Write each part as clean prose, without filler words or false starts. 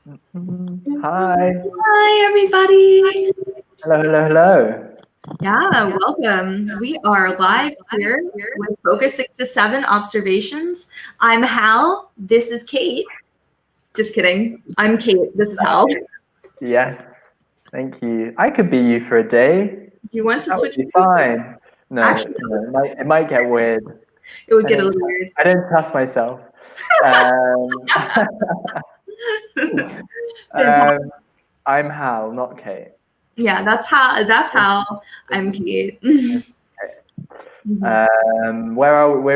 Hi. Hi, everybody. Hello. Yeah, welcome. We are live here with Focus 6 to 7 Observations. I'm Hal. This is Kate. Just kidding. I'm Kate. This is Hal. Do Yes, thank you. I could be you for a day. you want to That would switch? be fine. No, Actually, it might get weird. it would get a little weird. I don't trust myself. Fantastic. I'm Hal, not Kate. Yeah, that's how I'm Kate. We're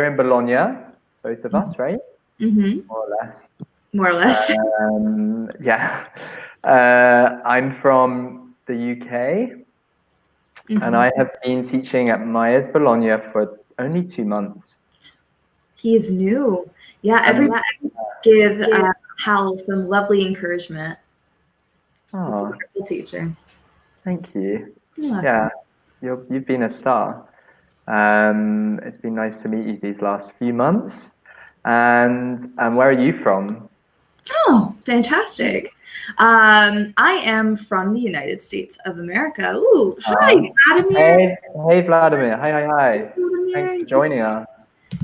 in Bologna, both of us, right? Mm-hmm. More or less. More or less. Yeah. I'm from the UK, and I have been teaching at Myers Bologna for only 2 months. He's new. Yeah, everybody give Hal some lovely encouragement. He's a wonderful teacher. Thank you. Yeah. You've been a star. It's been nice to meet you these last few months. And where are you from? Oh, fantastic. I am from the United States of America. Ooh, hi, Vladimir. Hey, Vladimir. Hi. Vladimir. Thanks for joining us.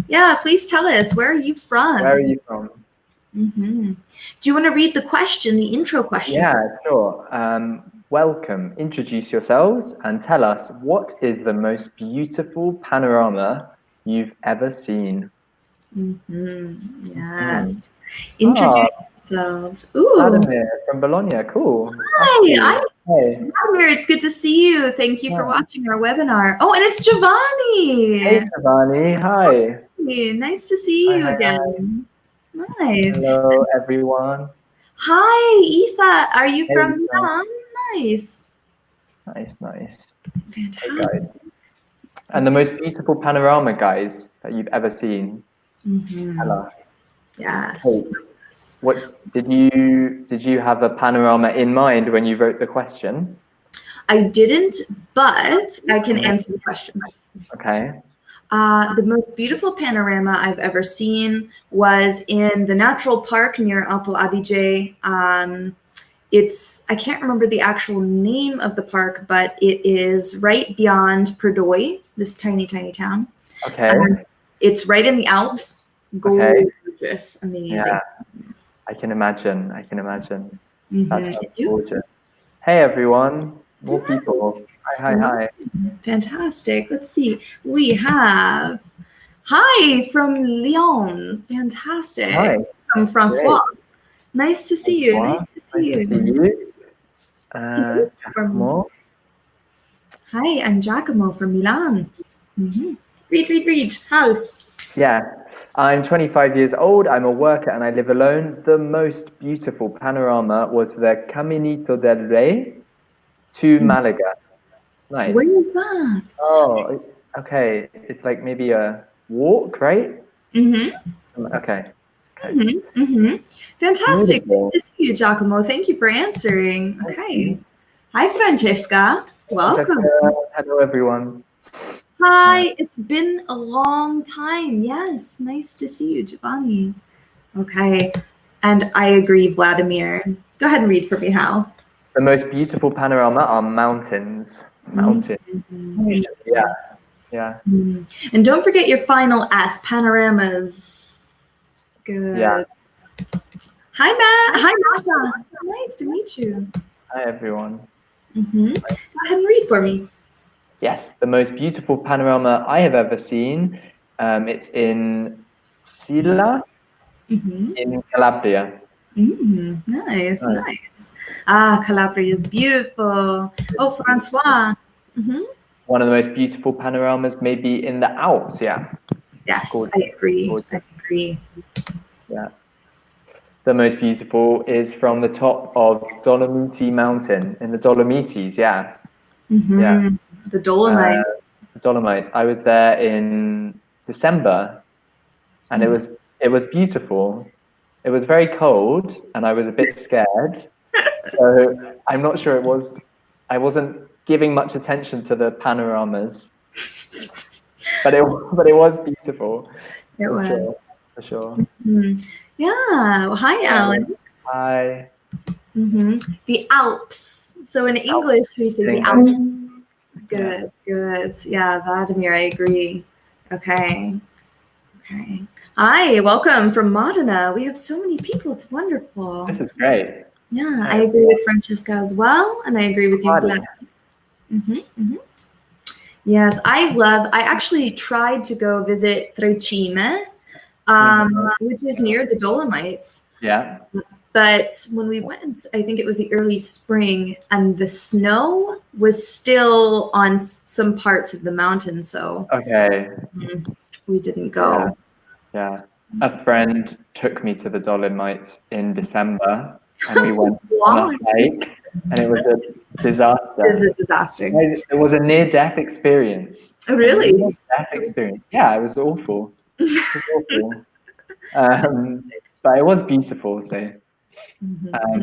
Yeah, please tell us, where are you from? Where are you from? Do you want to read the question, the intro question? Yeah, sure. Welcome. Introduce yourselves and tell us, what is the most beautiful panorama you've ever seen? Yes. Introduce yourselves. Ooh. Vladimir from Bologna. Cool. Hi. Hey. Vladimir, it's good to see you. Thank you for watching our webinar. Oh, and it's Giovanni. Hey, Giovanni. Hi. Hey, nice to see you again. Nice. Hello, everyone. Hi, Isa. Are you from Milan? Nice. Nice. Fantastic. Hey, guys. And the most beautiful panorama, guys, that you've ever seen? Tell us. Yes. Hey, what did you have a panorama in mind when you wrote the question? I didn't, but I can answer the question. Okay. The most beautiful panorama I've ever seen was in the natural park near Alto Adige. I can't remember the actual name of the park, but it is right beyond Perdoi, this tiny town. Okay. It's right in the Alps. Gorgeous, amazing. Yeah, I can imagine. That sounds gorgeous. Hey, everyone. More people. Hi. Fantastic. Let's see. We have hi from Lyon. Fantastic. Hi. From Francois. Great. Nice to see you. Nice to see you. Giacomo. Hi, I'm Giacomo from Milan. Read. Hal. Yeah, I'm 25 years old. I'm a worker and I live alone. The most beautiful panorama was the Caminito del Rey to Malaga. Nice. Where is that? Oh, okay. It's like maybe a walk, right? Okay. Fantastic. Nice to see you, Giacomo. Thank you for answering. Okay. Hi, Francesca. Welcome. Francesca, hello, everyone. Hi, it's been a long time. Yes, nice to see you, Giovanni. Okay, and I agree, Vladimir. Go ahead and read for me, Hal. The most beautiful panorama are mountains. Yeah. And don't forget your final S, panoramas. Good. Yeah. Hi, Matt. Hi, Masha. Nice to meet you. Hi, everyone. Go ahead and read for me. Yes, the most beautiful panorama I have ever seen. It's in Silla, in Calabria. Nice. Calabria is beautiful. Oh, Francois. One of the most beautiful panoramas may be in the Alps, yeah. Yes, I agree. Yeah. The most beautiful is from the top of Dolomiti Mountain, in the Dolomites, yeah. The Dolomites. The Dolomites. I was there in December, and it was beautiful. It was very cold, and I was a bit scared. So I'm not sure I wasn't giving much attention to the panoramas, but it was beautiful. It was. For sure. Yeah. Well, hi, Alan. Hi. The Alps. So in English, we say the English. Alps. Good, good. Yeah, Vladimir, I agree. Okay. Okay. Hi, welcome from Modena. We have so many people. It's wonderful. This is great. Yeah, I agree with Francesca as well, and I agree with you, Party. Vlad. Yes, I actually tried to go visit Trecime, which is near the Dolomites. Yeah. But when we went, I think it was the early spring, and the snow was still on some parts of the mountain, so Okay. we didn't go. Yeah. A friend took me to the Dolomites in December, and we went on a hike, and it was a disaster. It was a disaster. It was a near-death experience. Oh, really? Near-death experience. Yeah, it was awful. It was awful. But it was beautiful. So,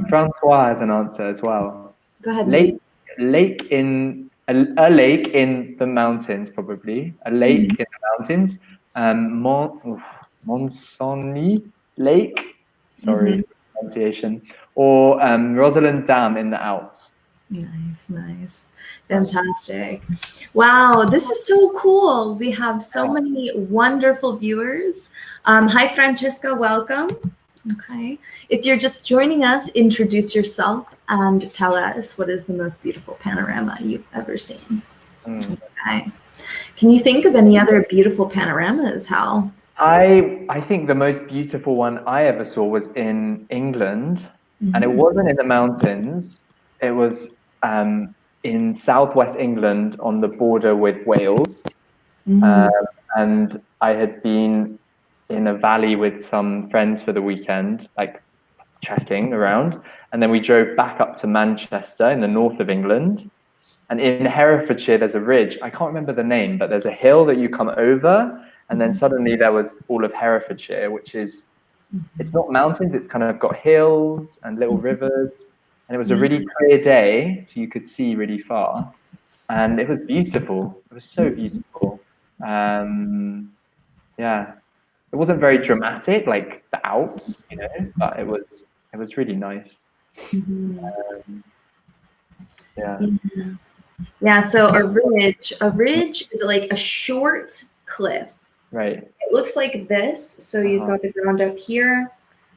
Francois has an answer as well. Go ahead. Lake in a lake in the mountains, probably a lake in the mountains. Monsoni Lake. Sorry, pronunciation. Or Rosalind Dam in the Alps. Nice. Fantastic. Wow, this is so cool. We have so many wonderful viewers. Hi, Francesca, welcome. Okay. If you're just joining us, introduce yourself and tell us what is the most beautiful panorama you've ever seen. Okay. Can you think of any other beautiful panoramas, Hal? I think the most beautiful one I ever saw was in England, and it wasn't in the mountains. It was in southwest England on the border with Wales, and I had been in a valley with some friends for the weekend, like trekking around, and then we drove back up to Manchester in the north of England. And in Herefordshire, there's a ridge. I can't remember the name, but there's a hill that you come over, and then suddenly there was all of Herefordshire, which is, it's not mountains, it's kind of got hills and little rivers. And it was a really clear day, so you could see really far. And it was beautiful. It was so beautiful. Yeah. It wasn't very dramatic, like the Alps, you know, but it was really nice. Yeah, so a ridge is like a short cliff. Right. It looks like this. So you've got the ground up here.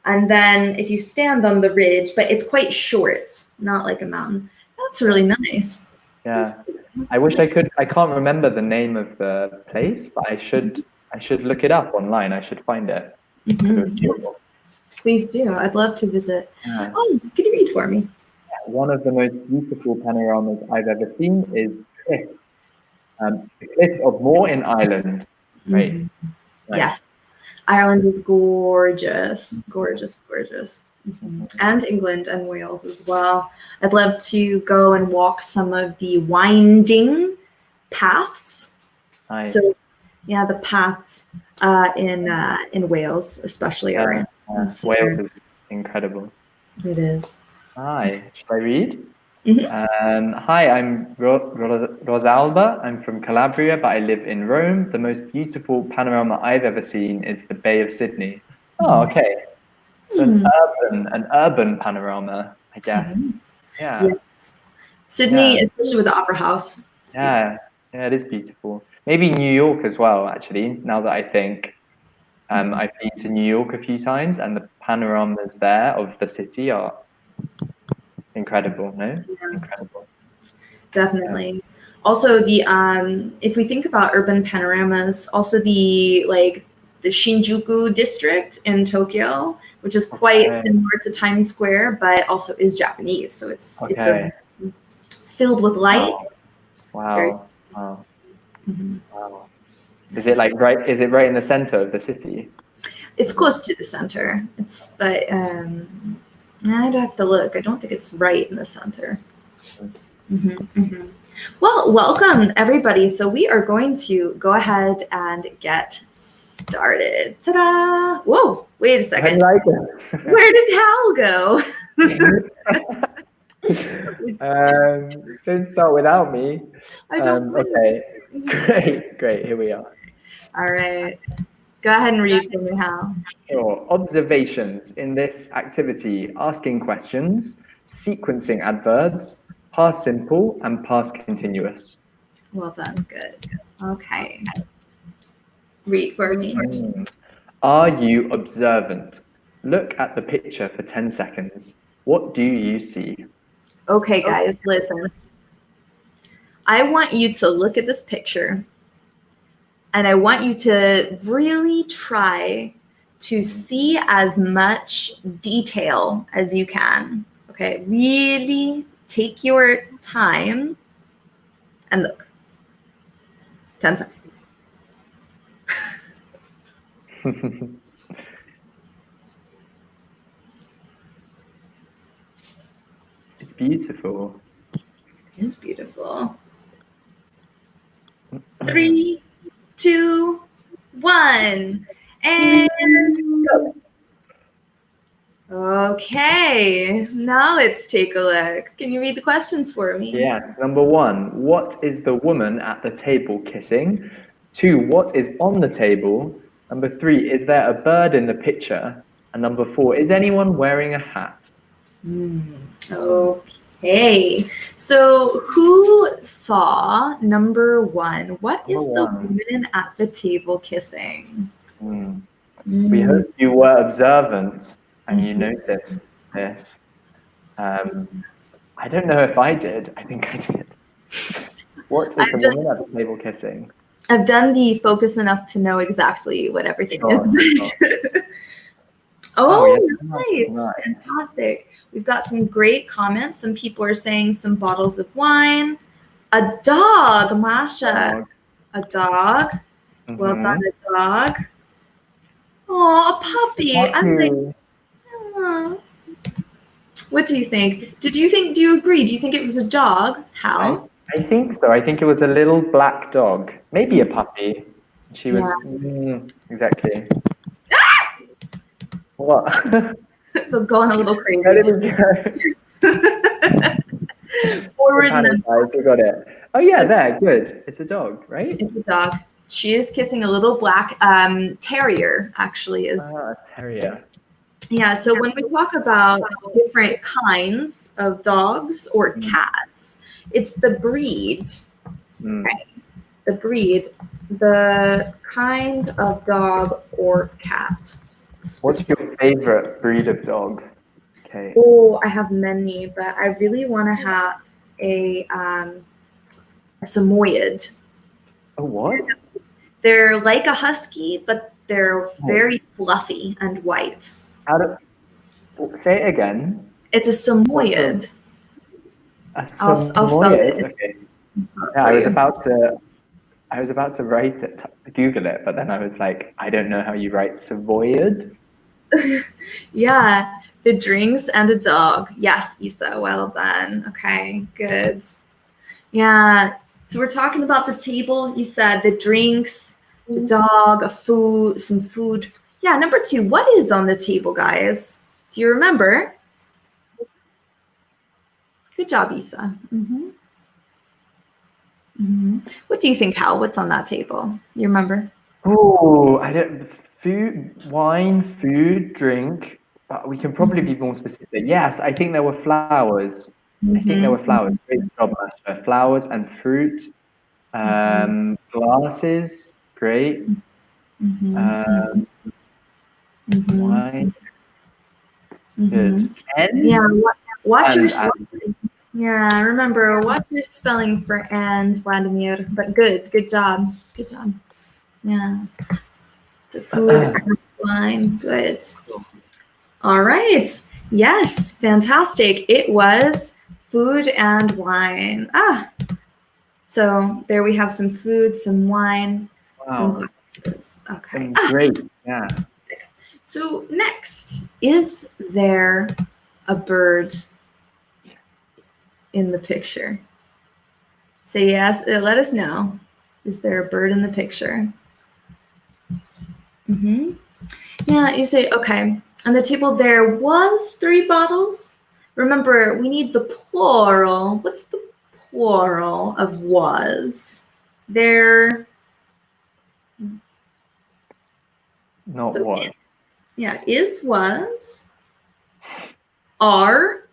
And then if you stand on the ridge, but it's quite short, not like a mountain. That's really nice. Yeah. I wish I could. I can't remember the name of the place, but I should look it up online. I should find it. Yes. Please do. I'd love to visit. Oh, could you read for me? One of the most beautiful panoramas I've ever seen is cliffs. The cliffs of Moor in Ireland. Right. Yes. Ireland is gorgeous. Gorgeous. And England and Wales as well. I'd love to go and walk some of the winding paths. Nice. So, yeah, the paths in Wales, especially are in. Wales is incredible. It is. Hi, should I read? Hi, I'm Rosalba. I'm from Calabria, but I live in Rome. The most beautiful panorama I've ever seen is the Bay of Sydney. Oh, okay. An urban panorama, I guess. Yeah. Yes. Sydney, especially with the Opera House. Yeah, it is beautiful. Maybe New York as well, actually, now that I think. I've been to New York a few times, and the panoramas there of the city are incredible, no? Yeah. Incredible. Definitely. Yeah. Also, the if we think about urban panoramas, also the Shinjuku district in Tokyo, which is quite similar to Times Square, but also is Japanese. So it's filled with light. Wow. Is it right in the center of the city? It's close to the center. But I'd have to look. I don't think it's right in the center. Well, welcome everybody. So we are going to go ahead and get started. Ta-da! Whoa, wait a second. I like it. Where did Hal go? Don't start without me. Okay, great. Here we are. All right. Go ahead and read for me, Hal. Sure. Observations in this activity, asking questions. sequencing adverbs, past simple, and past continuous. Well done. Good. Okay. Read for me. Are you observant? Look at the picture for 10 seconds. What do you see? Okay, guys, listen. I want you to look at this picture and I want you to really try to see as much detail as you can. Okay, really take your time and look. 10 seconds. It's beautiful. It is beautiful. 3, 2, 1, and go. Okay, now let's take a look. Can you read the questions for me? Yes. Number 1, what is the woman at the table kissing? 2, what is on the table? Number 3, is there a bird in the picture? And number 4, is anyone wearing a hat? Okay, so who saw number 1? What is the woman at the table kissing? We hope you were observant and you noticed this. I don't know if I did. I think I did. What is the woman at the table kissing? I've done the focus enough to know exactly what everything is. Nice. Fantastic. We've got some great comments. Some people are saying some bottles of wine. A dog, Masha. A dog. Well done, a dog. Oh, a puppy. What do you think? Do you agree? Do you think it was a dog? How? I think so. I think it was a little black dog. Maybe a puppy. She was exactly. What? So going a little crazy. Where did we go? Forward and then we got it. Oh yeah, there, good. It's a dog, right? It's a dog. She is kissing a little black terrier, actually. A terrier. Yeah, so when we talk about different kinds of dogs or cats, it's the breeds. Right? The breed, the kind of dog or cat. What's your favorite breed of dog? Okay. Oh, I have many, but I really want to have a Samoyed. A what? They're like a husky, but they're very fluffy and white. Say it again. It's a Samoyed. A Samoyed. I'll spell it. Okay. Yeah, I was about to write it, Google it, but then I was like, I don't know how you write Savoyed. Yeah, the drinks and a dog. Yes, Isa, well done. Okay, good. Yeah, so we're talking about the table. You said the drinks, the dog, some food. Yeah, number 2, what is on the table, guys? Do you remember? Good job, Isa. What do you think, Hal? What's on that table? You remember? Oh, I don't. Food, wine, food, drink. But we can probably be more specific. Yes, I think there were flowers. I think there were flowers. Great job, Masha. Flowers and fruit. Glasses. Great. Wine. Good. And yeah, watch your spelling. Yeah, remember, watch your spelling for and, Vladimir. But good job. Good job. Yeah. So food and wine. Good. All right. Yes, fantastic. It was food and wine. So there we have some food, some wine, some glasses. Okay. Great. Yeah. So next, is there a bird in the picture? Say yes. Let us know. Is there a bird in the picture? Yeah, you say, okay. On the table there was 3 bottles. Remember, we need the plural. What's the plural of was? There. Not so was. Yeah, is, was, are,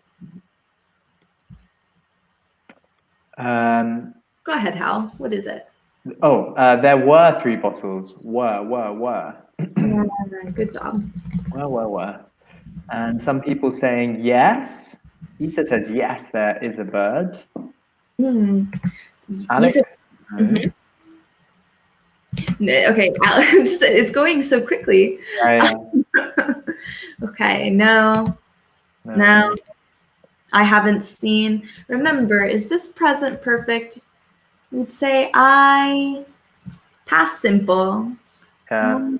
Go ahead, Hal. What is it? There were 3 bottles. Were. Yeah, good job. Were. And some people saying yes. Lisa says yes, there is a bird. Alex? You said, okay, Alex, it's going so quickly. Yeah. Okay, no. I haven't seen. Remember, is this present perfect? We'd say I. Past simple. Yeah.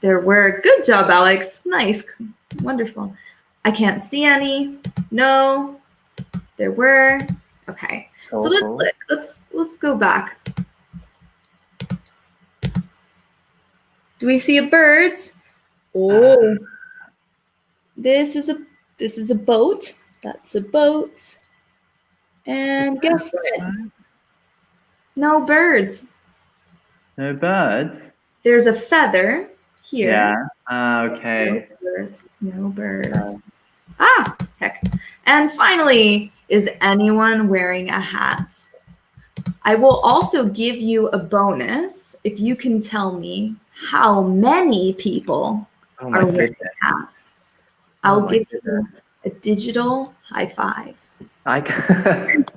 There were. Good job, Alex. Nice. Wonderful. I can't see any. No. There were. Okay. So let's go back. Do we see a bird? Oh. This is a boat. That's a boat. And guess what? No birds. No birds? There's a feather here. Yeah. Okay. No birds. Heck. And finally, is anyone wearing a hat? I will also give you a bonus if you can tell me how many people are wearing hats. I'll give you a digital high five. I can't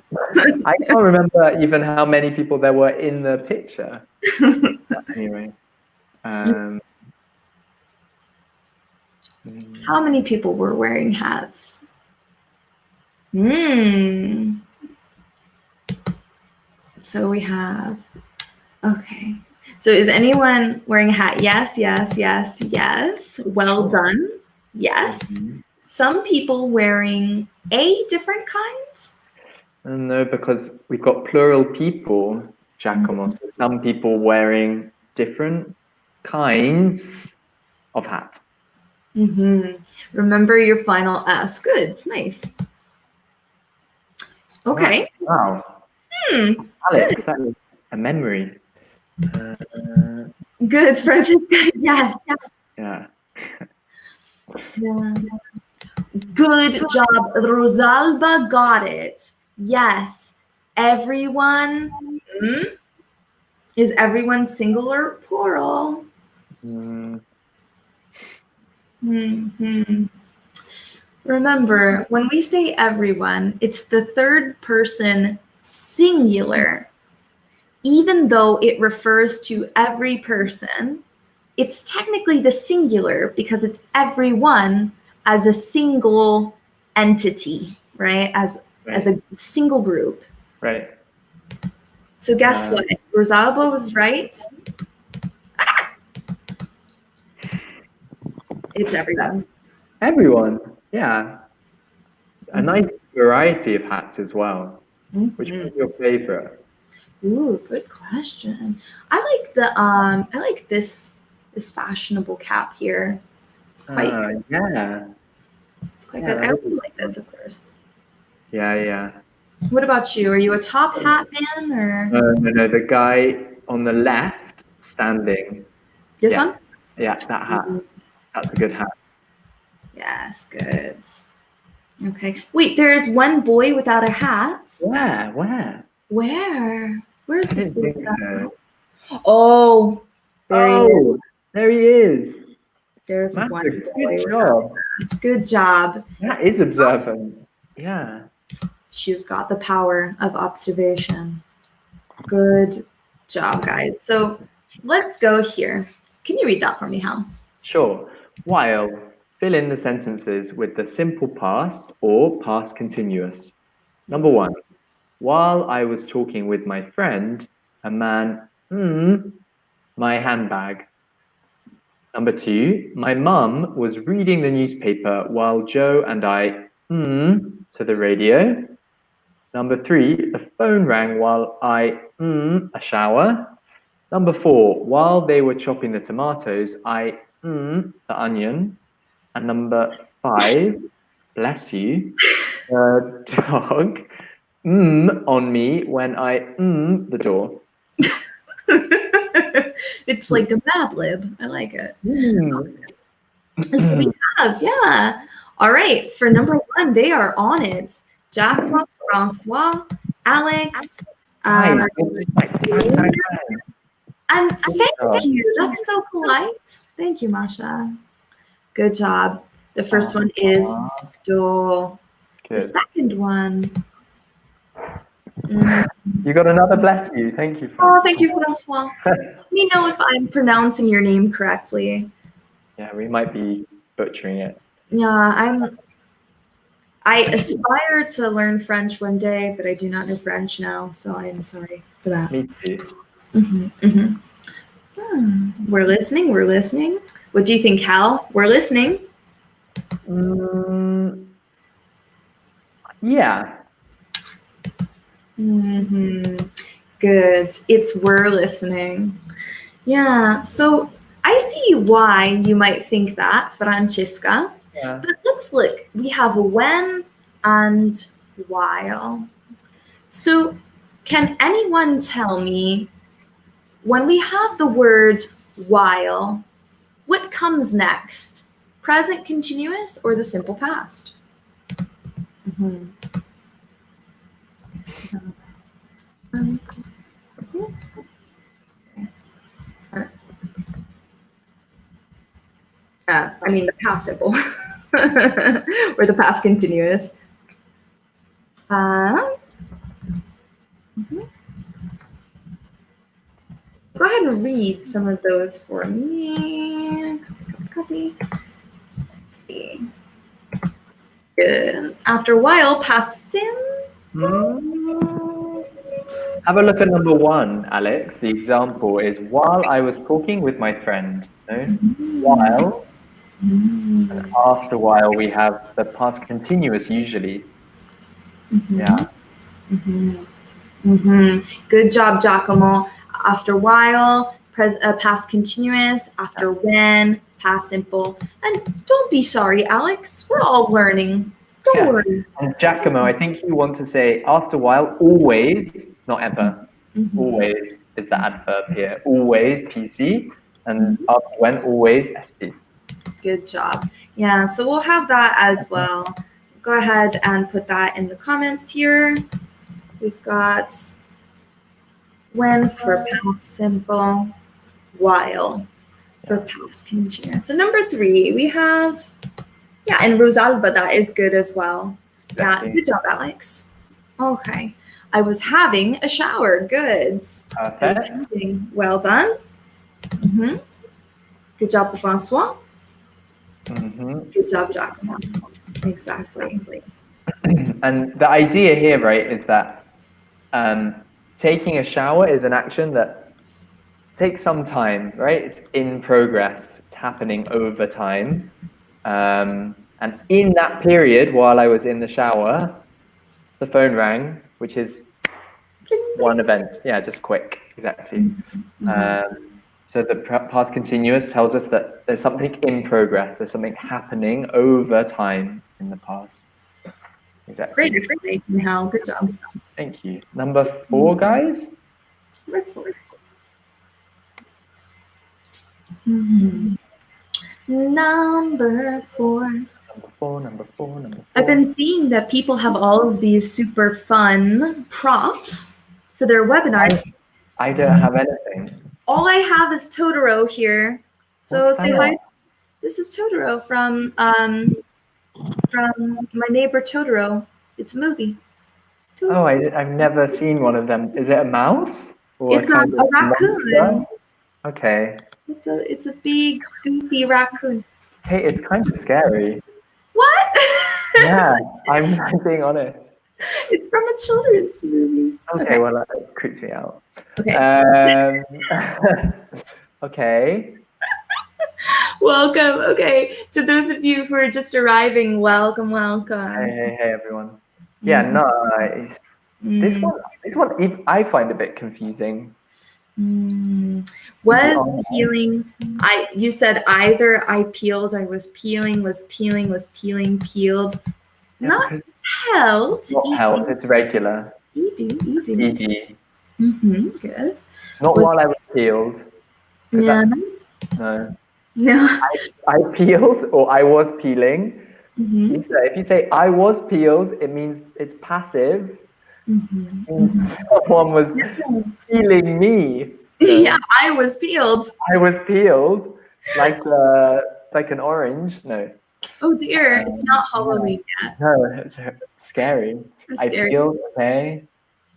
remember even how many people there were in the picture. Anyway. How many people were wearing hats? So we have, okay. So is anyone wearing a hat? Yes. Well done. Yes. Some people wearing a different kinds? No, because we've got plural people, Giacomo. So some people wearing different kinds of hat. Remember your final S. Good. It's nice. Okay. Wow. Alex, that was a memory. Good, Francesca. Yeah. Good job. Rosalba got it. Yes. Everyone. Is everyone singular or plural? Remember, when we say everyone, it's the third person singular. Even though it refers to every person, it's technically the singular because it's everyone as a single entity, right? As a single group. Right. So guess what? Rosalba was right. It's everyone. Everyone, yeah. A nice variety of hats as well. Which one's your favorite? Ooh, good question. I like this fashionable cap here. It's quite good. Yeah. It's quite good. I also like this, of course. Yeah. What about you? Are you a top hat man or? No. The guy on the left standing. This one? Yeah, that hat. That's a good hat. Yes, good. Okay. Wait, there's one boy without a hat. Where? Where's this boy without a hat? Oh, there he is. There's That's one a good job. It's good job. That is observant. Yeah. She's got the power of observation. Good job, guys. So let's go here. Can you read that for me, Hal? Sure. While, fill in the sentences with the simple past or past continuous. Number 1. While I was talking with my friend, a man my handbag. Number 2. My mum was reading the newspaper while Joe and I to the radio. Number 3. The phone rang while I a shower. Number 4. While they were chopping the tomatoes, I the onion. And number 5, bless you, the dog on me when I the door. It's like a Mad Lib. I like it. So we have, All right, for number 1, they are on it. Giacomo, Francois, Alex, Nice. It's just like bang, bang, bang. and Good thank job. you. That's so polite. Thank you, Masha. Good job. The first one is sto. The Good. second one. You got another bless you. Thank you. Oh, thank you, Francois. Let me know if I'm pronouncing your name correctly. Yeah, we might be butchering it. Yeah, I aspire to learn French one day, but I do not know French now, so I'm sorry for that. Me too. We're listening. We're listening. What do you think, Hal? We're listening. Yeah. Good. It's we're listening. Yeah. So I see why you might think that, Francesca. Yeah. But let's look. We have when and while. So can anyone tell me when we have the word while, what comes next? Present continuous or the simple past? I mean the past simple or the past continuous. Go ahead and read some of those for me. Copy. Let's see. Good. After a while, past simple. Have a look at number 1, Alex. The example is while I was talking with my friend. While. And after a while, we have the past continuous usually. Yeah. Good job, Giacomo. After a while, past continuous. After when, past simple. And don't be sorry, Alex. We're all learning. Don't worry. And Giacomo, I think you want to say after a while, always, not ever. Always is the adverb here. Always, PC. And after when, always, SP. Good job. Yeah, so we'll have that as well. Go ahead and put that in the comments here. We've got when for past simple, while for past continuous. So number 3, we have, and Rosalba, that is good as well. Exactly. Yeah, good job, Alex. Okay. I was having a shower. Good. Perfect. Well done. Good job, Francois. Good job, Giacomo. Exactly. And the idea here, right, is that taking a shower is an action that takes some time, right? It's in progress. It's happening over time. And in that period, while I was in the shower, the phone rang, which is one event. Yeah, just quick. Exactly. So the past continuous tells us that there's something in progress. There's something happening over time in the past. Exactly. Great explanation, Hal. Good job. Thank you. Number 4, guys. Number 4. Number four. I've been seeing that people have all of these super fun props for their webinars. I don't have anything. All I have is Totoro here. So say hi. This is Totoro from My Neighbor Totoro. It's a movie. Totoro. Oh, I've never seen one of them. Is it a mouse? Or it's a raccoon. Monster? Okay. It's a big goofy raccoon. Okay, it's kind of scary. What? Yeah, I'm being honest. It's from a children's movie. Okay. Well, that creeps me out. Okay. Okay. Welcome. Okay, to those of you who are just arriving, welcome. Hey, everyone. Yeah, nice. This one, I find a bit confusing. Was peeling. You said either I peeled, I was peeling, peeled. Yeah, not held. Not held. It's regular. Ed. Ed. Good. Not while I was peeled. Yeah. No. No. I peeled or I was peeling, Mm-hmm. If you say I was peeled, it means it's passive. Mm-hmm. It means someone was peeling me. Yeah, I was peeled. I was peeled like an orange. No. Oh dear, it's not Halloween yet. No, it's scary. That's I scary. peeled, okay.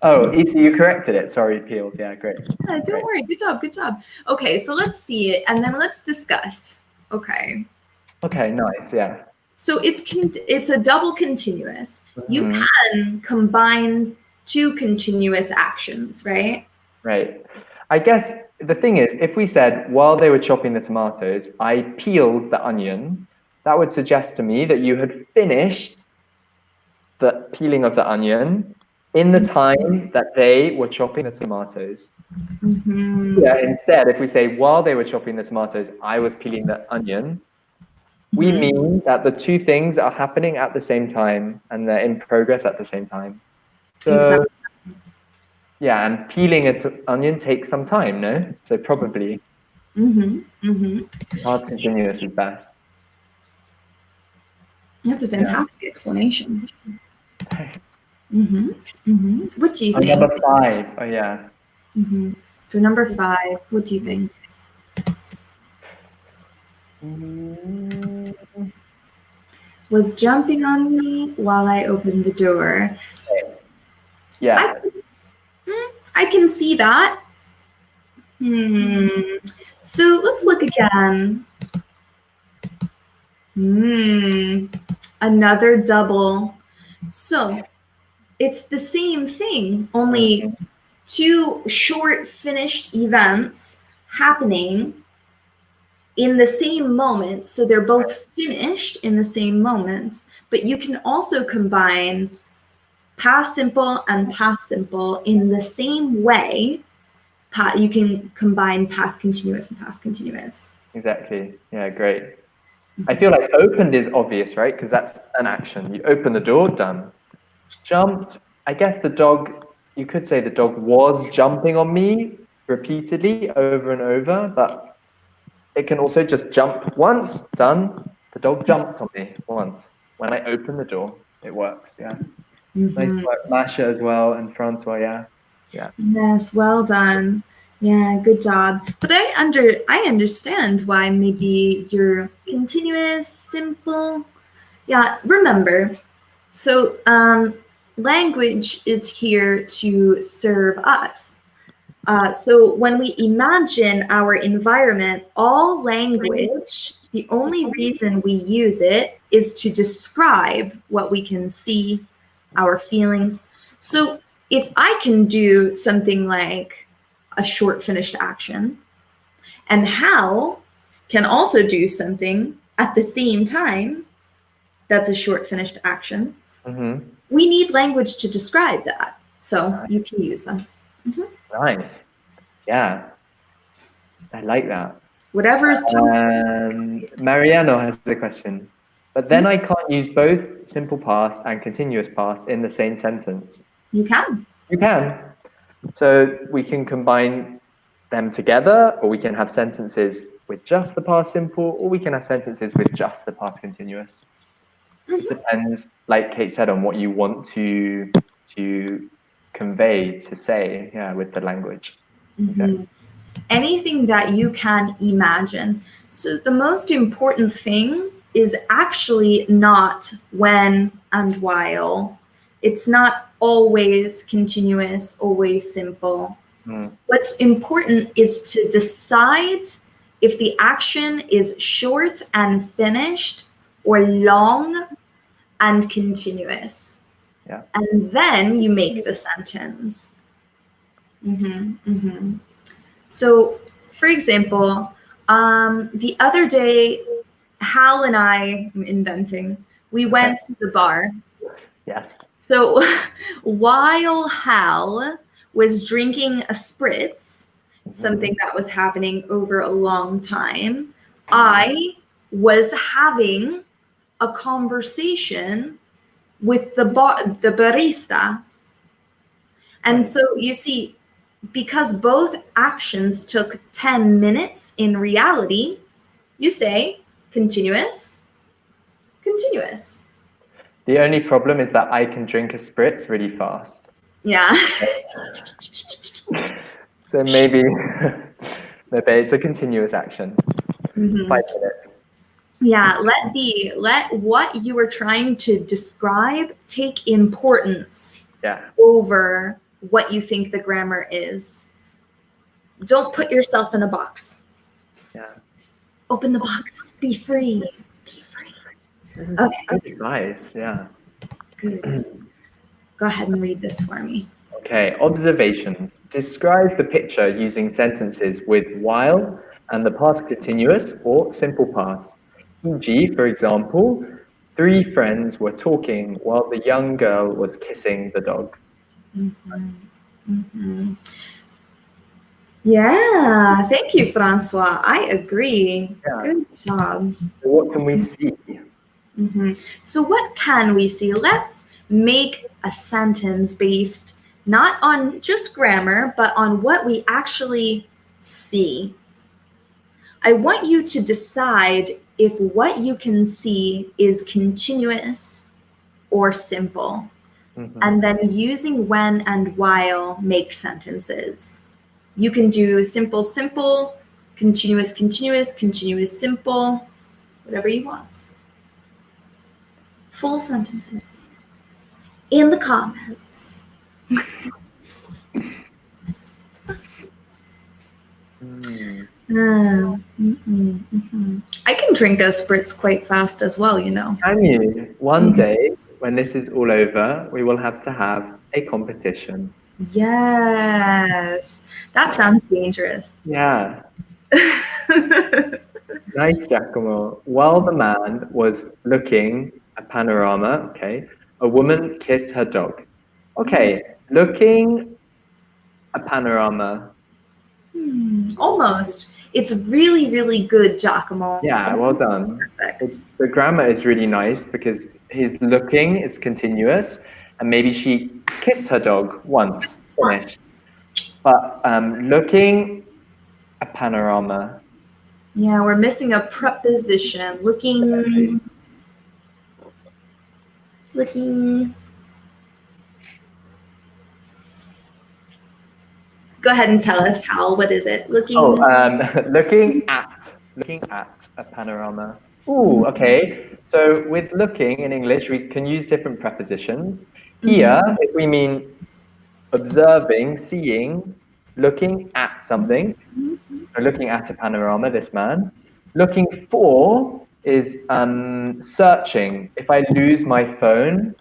Oh, Issa, you corrected it. Sorry, peeled. Yeah, great. Yeah, don't Great. worry. Good job. Good job. Okay, so let's see it, and then let's discuss. Okay. Okay, nice. Yeah. So it's a double continuous. You Mhm. can combine two continuous actions, right? Right. I guess the thing is, if we said while they were chopping the tomatoes, I peeled the onion, that would suggest to me that you had finished the peeling of the onion in the time that they were chopping the tomatoes. Mm-hmm. Yeah, instead, if we say while they were chopping the tomatoes, I was peeling the onion, we mean that the two things are happening at the same time and they're in progress at the same time. So, Exactly. yeah, and peeling an onion takes some time, no? So probably Mm-hmm. Mm-hmm. past continuous is best. That's a Yeah. fantastic explanation. Mm-hmm. Mm-hmm. What do you Oh, think? number 5. Oh, yeah. Mm-hmm. For number 5, what do you think? Mm, Was jumping on me while I opened the door. yeah. I can see that. So let's look again. Another double. So it's the same thing, only two short finished events happening in the same moment. So they're both finished in the same moment, but you can also combine past simple and past simple in the same way. You can combine past continuous and past continuous. Exactly. Yeah, great. I feel like opened is obvious, right? Because that's an action. You open the door, done. Jumped. I guess the dog, you could say the dog was jumping on me repeatedly over and over, but it can also just jump once, done. The dog jumped on me once. When I open the door, it works. Yeah. Nice work, Masha as well, and Francois. Yeah. Yeah. Yes, well done. Yeah, good job. But I understand why maybe you're continuous, simple. Yeah, remember. So language is here to serve us. So when we imagine our environment, all language, the only reason we use it is to describe what we can see, our feelings. So if I can do something like a short finished action, and Hal can also do something at the same time, that's a short finished action. Mm-hmm. We need language to describe that. So you can use them. Nice. Yeah. I like that. Whatever is possible. Mariano has a question. But then I can't use both simple past and continuous past in the same sentence. You can. You can. So we can combine them together, or we can have sentences with just the past simple, or we can have sentences with just the past continuous. It depends, like Kate said, on what you want to convey, to say, yeah, with the language. Exactly. Anything that you can imagine. So the most important thing is actually not when and while. It's not always continuous, always simple. What's important is to decide if the action is short and finished or long and continuous. Yeah. And then you make the sentence. So, for example, the other day, Hal and I, I'm inventing, we went to the bar. Yes. So while Hal was drinking a spritz, something that was happening over a long time, I was having a conversation with the barista. And so you see, because both actions took 10 minutes in reality, you say continuous, continuous. The only problem is that I can drink a spritz really fast. Yeah. So maybe it's a continuous action. 5 minutes. Yeah, let what you are trying to describe take importance over what you think the grammar is. Don't put yourself in a box. Yeah. Open the box. Be free. Be free. This is good advice. Yeah. Good. Go ahead and read this for me. Okay. Observations. Describe the picture using sentences with while and the past continuous or simple past. E.g., for example, 3 friends were talking while the young girl was kissing the dog. Yeah, thank you, Francois. I agree. Yeah. Good job. So what can we see? So what can we see? Let's make a sentence based not on just grammar, but on what we actually see. I want you to decide if what you can see is continuous or simple. And then using when and while make sentences. You can do simple, simple, continuous, continuous, continuous, simple, whatever you want. Full sentences. In the comments. I can drink a spritz quite fast as well, you know. Can you? One day, when this is all over, we will have to have a competition. Yes. That sounds dangerous. Yeah. Nice, Giacomo. While the man was looking at Panorama, a woman kissed her dog. Looking at Panorama. Almost. It's really, really good, Giacomo. Yeah, well done. The grammar is really nice because his looking is continuous, and maybe she kissed her dog once, finished. But looking at Panorama. Yeah, we're missing a preposition. Looking. Go ahead and tell us, Hal. What is it? Looking at a panorama. Ooh, okay. So with looking in English, we can use different prepositions. Here, if we mean observing, seeing, looking at something, or looking at a panorama, this man. Looking for is searching. If I lose my phone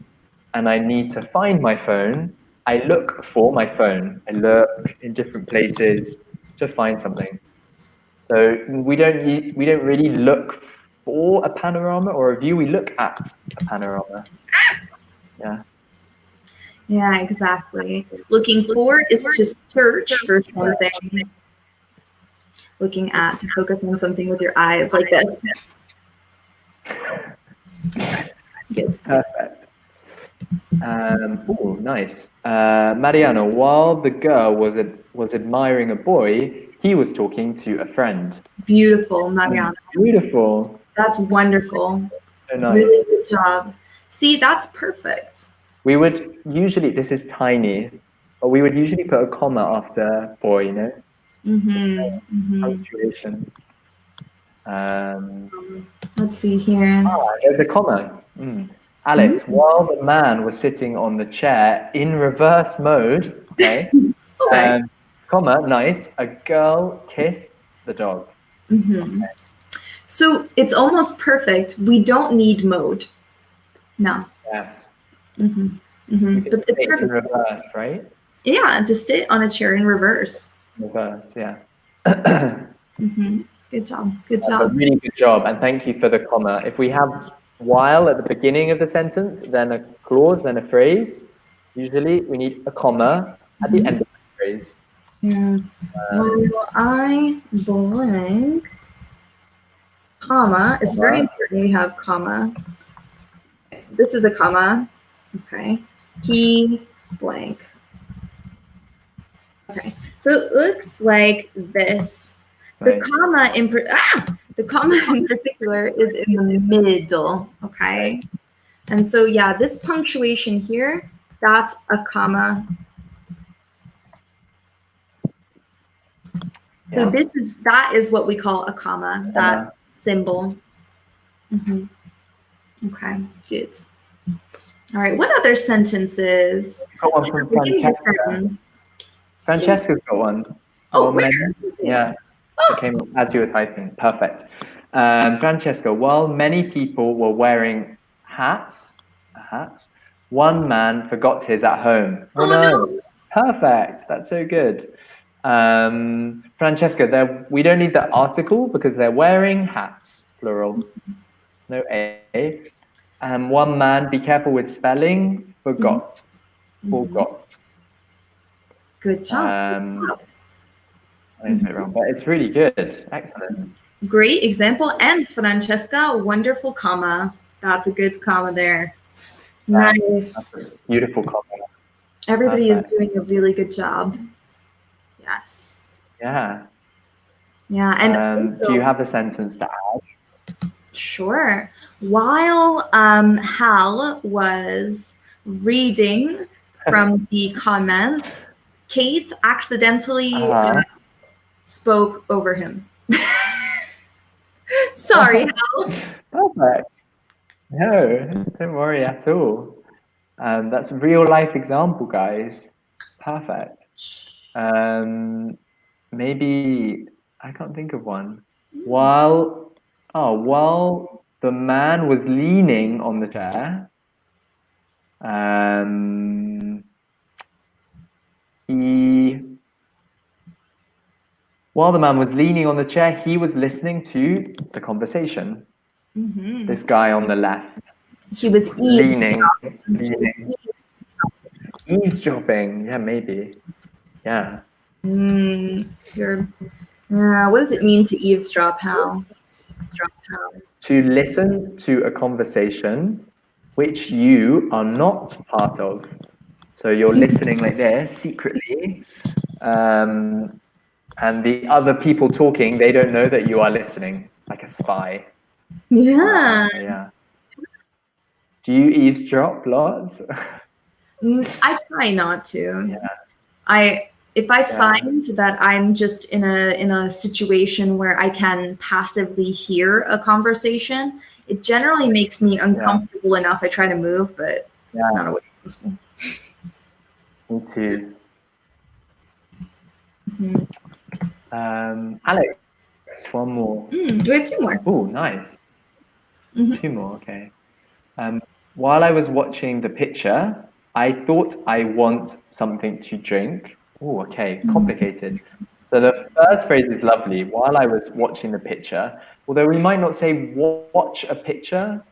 and I need to find my phone, I look for my phone. I look in different places to find something. So we don't really look for a panorama or a view. We look at a panorama. Yeah. Yeah, exactly. Looking for is to search for something. Looking at, to focus on something with your eyes like this. Perfect. Oh, nice. Mariano, while the girl was admiring a boy, he was talking to a friend. Beautiful, Mariano. Beautiful. That's wonderful. So nice. Really good job. See, that's perfect. We would usually, this is tiny, but we would usually put a comma after boy, you know? Punctuation. Let's see here. There's a comma. Alex, while the man was sitting on the chair in reverse mode, comma, nice, a girl kissed the dog. So it's almost perfect. We don't need mode. No. Yes. But it's perfect. In reverse, right? Yeah, to sit on a chair in reverse. Reverse, yeah. Good job. Good That's job. a really good job, and thank you for the comma. If we have while at the beginning of the sentence, then a clause, then a phrase, usually we need a comma at the end of the phrase. Yeah. While I blank, comma, it's very important we have comma. Okay, so this is a comma. Okay. He blank. Okay. So it looks like this. The comma The comma in particular is in the middle, okay? And so, yeah, this punctuation here, that's a comma. So Yeah. that is what we call a comma, that symbol. Okay, good. All right, what other sentences? Got one from Francesca. Francesca's got one. Oh, Well, where? yeah, it came up as you were typing. Perfect. Francesca, while many people were wearing hats, one man forgot his at home. Oh no. Perfect. That's so good. Francesca, we don't need the article because they're wearing hats, plural. No A. One man, be careful with spelling, forgot. Forgot. Good job. I think it's a bit wrong, but it's really good. Excellent. Great example. And Francesca, wonderful comma. That's a good comma there. Yeah, Nice. Beautiful comma. Everybody is doing a really good job. Yes. Yeah. Yeah. And also, do you have a sentence to add? Sure. While Hal was reading from the comments, Kate accidentally spoke over him. Sorry, Hal. Perfect. No, don't worry at all. That's a real life example, guys. Perfect. Maybe I can't think of one. While the man was leaning on the chair, while the man was leaning on the chair, he was listening to the conversation. This guy on the left. He was leaning. Eavesdropping. Yeah, maybe. Yeah. What does it mean to eavesdrop, Hal? To listen to a conversation which you are not part of. So you're listening like this secretly, and the other people talking, they don't know that you are listening, like a spy. Yeah. Yeah. Do you eavesdrop lots? I try not to. Yeah. If I find that I'm just in a situation where I can passively hear a conversation, it generally makes me uncomfortable enough. I try to move, but it's not always possible. Me too. Alex, one more. We have two more. Oh, nice. Two more, okay. While I was watching the picture, I thought I want something to drink. Oh, okay, complicated. So the first phrase is lovely. While I was watching the picture, although we might not say watch a picture,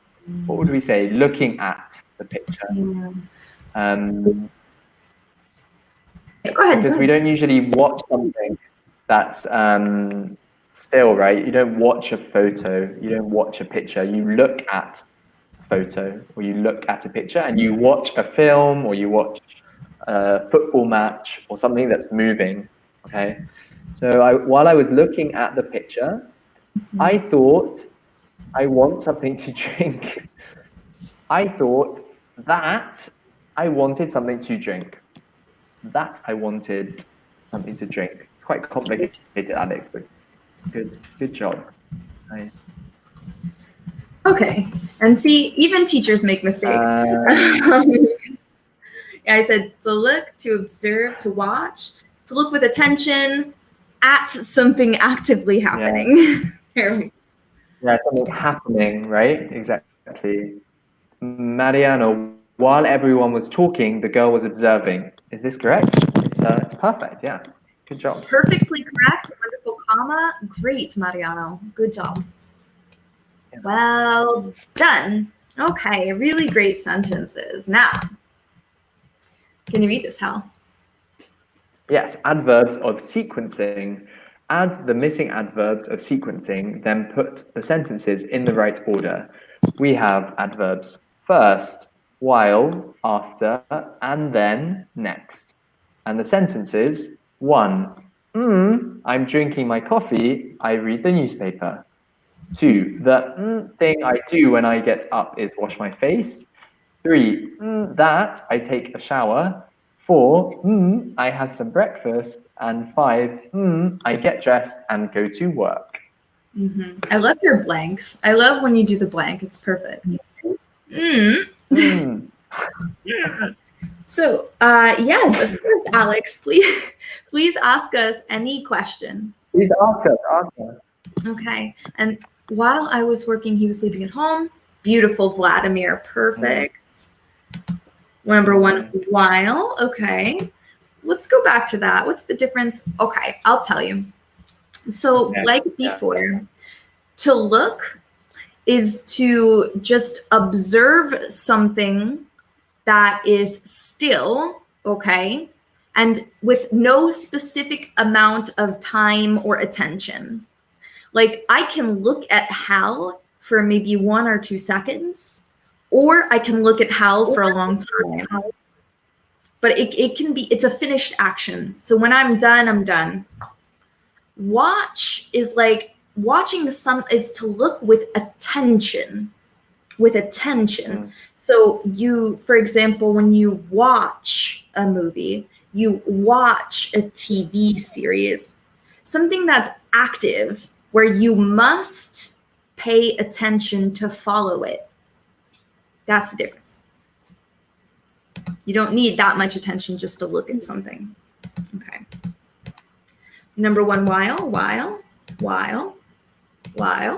what would we say? Looking at the picture. Go ahead. Because we don't usually watch something that's still, right? You don't watch a photo, you don't watch a picture, you look at a photo or you look at a picture, and you watch a film or you watch a football match or something that's moving, okay? So while I was looking at the picture, I thought I want something to drink. I thought that I wanted something to drink. That I wanted something to drink. It's quite complicated, Alex, but good job. Nice. Okay, and see, even teachers make mistakes. I said to look, to observe, to watch, to look with attention at something actively happening. Yeah, something happening, right? Exactly. Mariano, while everyone was talking, the girl was observing. Is this correct? It's perfect, yeah. Good job. Perfectly correct. Wonderful comma. Great, Mariano. Good job. Yeah. Well done. Okay, really great sentences. Now, can you read this, Hal? Yes, adverbs of sequencing. Add the missing adverbs of sequencing, then put the sentences in the right order. We have adverbs first, while, after, and then, next. And the sentences, 1, I'm drinking my coffee, I read the newspaper. 2, the thing I do when I get up is wash my face. 3, that I take a shower. 4, I have some breakfast. And 5, I get dressed and go to work. I love your blanks. I love when you do the blank. It's perfect. So, yes, of course, Alex, please ask us any question. Please ask us. Okay. And while I was working, he was sleeping at home. Beautiful, Vladimir. Perfect. Number 1, while. Okay. Let's go back to that. What's the difference? Okay, I'll tell you. So, like before, to look is to just observe something that is still, okay, and with no specific amount of time or attention. Like, I can look at Hal for maybe 1 or 2 seconds, or I can look at Hal for a long time. But it can be, it's a finished action. So when I'm done, I'm done. Watch is like, watching the sun is to look with attention. So you, for example, when you watch a movie, you watch a TV series, something that's active, where you must pay attention to follow it. That's the difference. You don't need that much attention just to look at something. Okay. Number 1, while. While. While. Good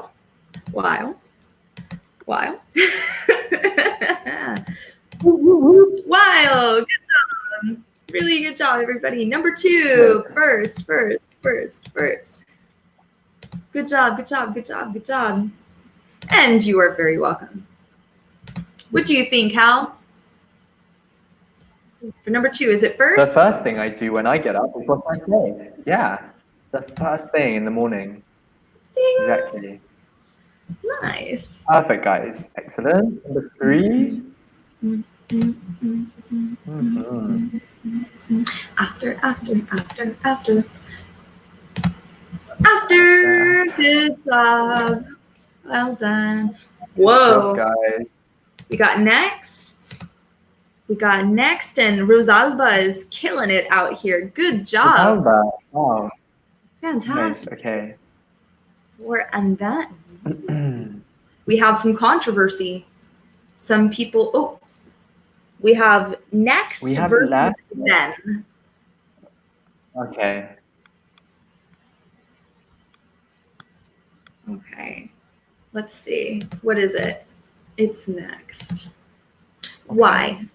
job. Really good job, everybody. Number 2, first. Good job. And you are very welcome. What do you think, Hal? For number 2, is it first? The first thing I do when I get up is wash my face. Yeah, the first thing in the morning. Ding. Exactly. Nice. Perfect, guys. Excellent. Number 3. After. Good job. Well done. Whoa. Good job, guys. We got next, and Rosalba is killing it out here. Good job. Rosalba. Wow. Fantastic. Nice. Okay. And then we have some controversy. Some people, we have next versus then. Okay. Okay. Let's see. What is it? It's next. Why?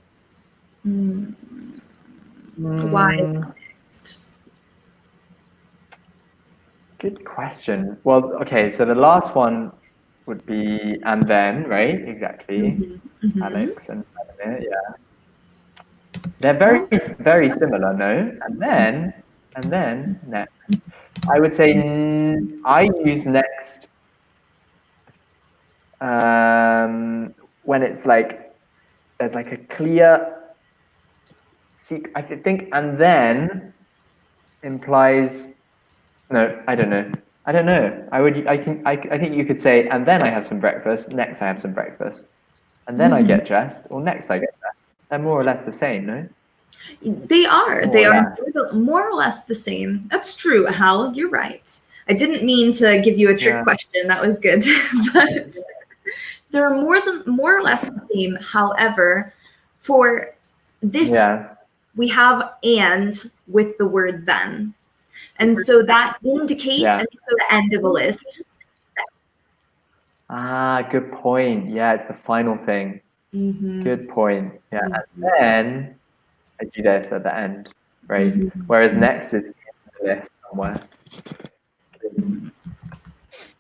Why is it next? Good question. Well, okay, so the last one would be and then, right? Exactly. Alex and Vladimir, yeah. They're very, very similar, no? And then next. I would say I use next when it's like there's like a clear I think and then implies no, I don't know. I think you could say and then I have some breakfast, next I have some breakfast. And then I get dressed, or next I get dressed. They're more or less the same, no? They are more or less the same. That's true, Hal. You're right. I didn't mean to give you a trick question. That was good. But they're more or less the same. However, for this, we have and with the word then. And so that indicates the end of a list. Good point. Yeah, it's the final thing. Good point. Yeah, and then I do this at the end, right? Whereas next is in the list somewhere.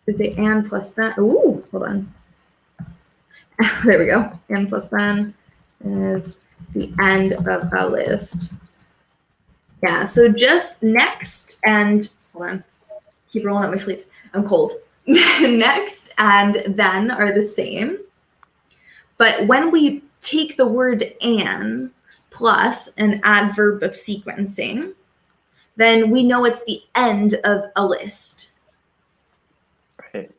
So the and plus that. Ooh, hold on. There we go. And plus then is the end of a list. Yeah, so just next and hold on. Keep rolling up my sleeves. I'm cold. Next and then are the same. But when we take the word and plus an adverb of sequencing, then we know it's the end of a list. Right.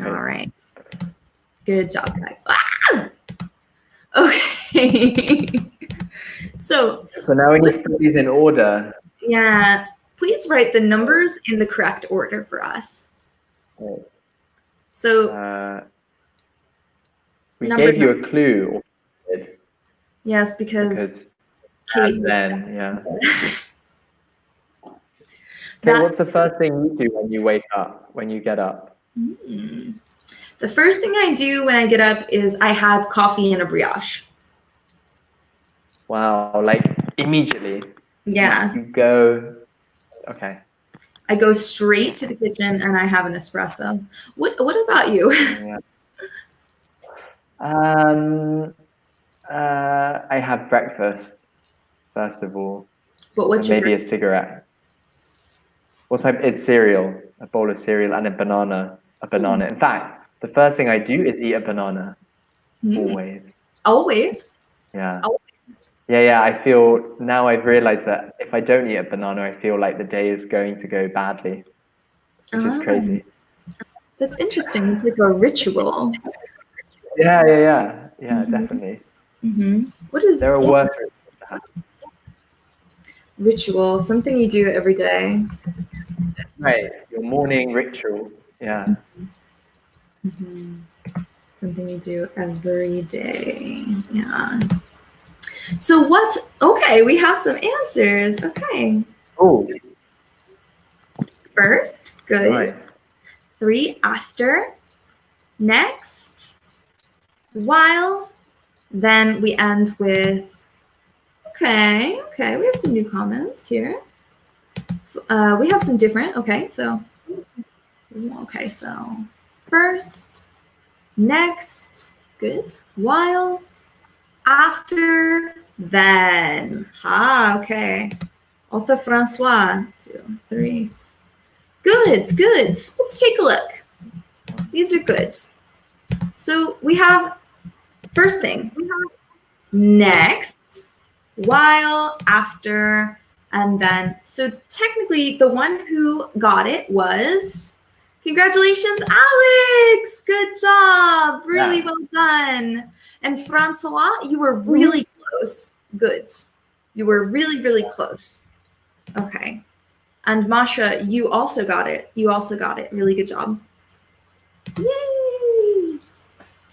All right. Good job, guys. Ah! Okay. So now we need to put these in order. yeah, please write the numbers in the correct order for us. Right. So we gave you a clue. Yes, because Kate. And then, yeah. Okay, what's the first thing you do when you wake up, when you get up? The first thing I do when I get up is I have coffee and a brioche. Wow, like immediately? Yeah. You go, okay. I go straight to the kitchen and I have an espresso. What about you? Yeah. I have breakfast, first of all. But what's and maybe a cigarette. It's cereal, a bowl of cereal and a banana. In fact, the first thing I do is eat a banana. Always. Always? Yeah. Always. Yeah. I feel now I've realized that if I don't eat a banana, I feel like the day is going to go badly, which is crazy. That's interesting. It's like a ritual. Yeah, definitely. What is there are worse rituals to have? Ritual? Something you do every day. Right, your morning ritual. Yeah. Something you do every day. Yeah. So what? Okay, we have some answers. Okay. Oh. First, good. Nice. 3 after. Next, while. Then we end with. Okay. We have some new comments here. We have some different. Okay, so first, next, good. While, after, then. Okay. Also Francois, 2, 3. Goods. Let's take a look. These are goods. So we have first thing. We have next, while, after, and then. So technically the one who got it was, congratulations, Alex! Good job. Really well done. And Francois, you were really close. Goods. You were really close. Okay. And Masha, you also got it. Really good job. Yay!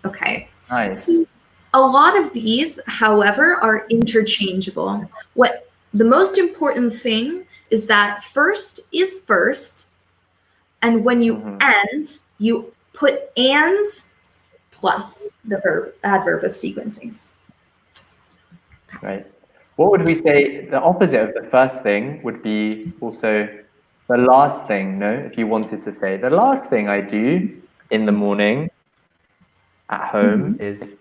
Okay. Nice. So a lot of these, however, are interchangeable. What the most important thing is that first is first, and when you end, you put and plus the adverb of sequencing. Right. What would we say? The opposite of the first thing would be also the last thing, no? If you wanted to say, the last thing I do in the morning at home is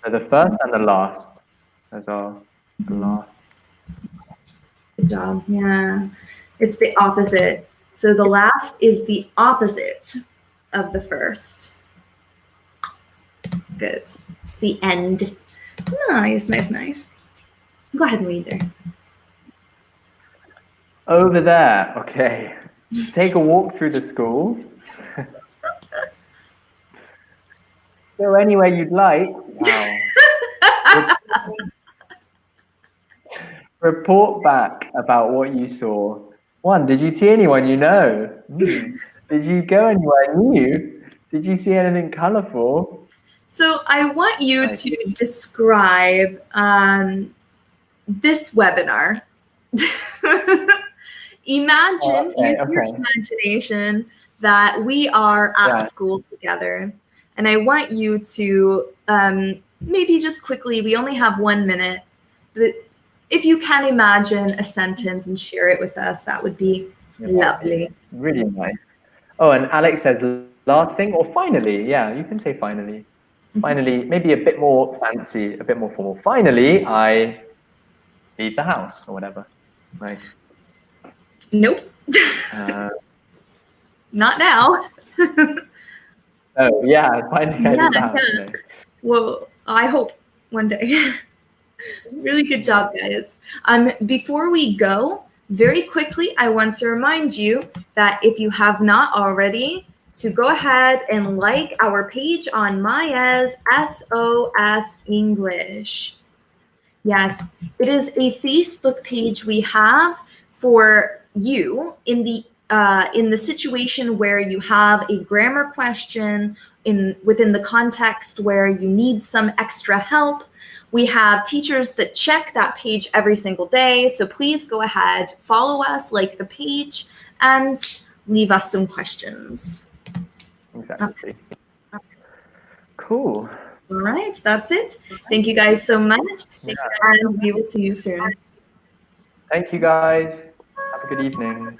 so the first and the last. Those are the last. Good job. Yeah. It's the opposite. So the last is the opposite of the first. Good. It's the end. Nice. Go ahead and read there. Over there. Okay. Take a walk through the school. Go anywhere you'd like. Wow. Report back about what you saw. 1. Did you see anyone you know? Did you go anywhere new? Did you see anything colorful? So I want you to describe this webinar. Imagine, use your imagination that we are at school together. And I want you to maybe just quickly, we only have 1 minute, but if you can imagine a sentence and share it with us, that would be lovely. Really nice. Oh, and Alex says last thing or finally. Yeah, you can say finally. Finally, maybe a bit more fancy, a bit more formal. Finally, I leave the house or whatever. Nice. Nope. Not now. Oh, yeah, finally I leave the house. Yeah. Well, I hope one day. Really good job, guys. Before we go, very quickly, I want to remind you that if you have not already, to go ahead and like our page on Maya's SOS English. Yes, it is a Facebook page we have for you in the situation where you have a grammar question within the context where you need some extra help. We have teachers that check that page every single day, so please go ahead, follow us, like the page, and leave us some questions. Exactly. Cool. All right, that's it. Thank you guys so much, and we will see you soon. Thank you, guys. Have a good evening.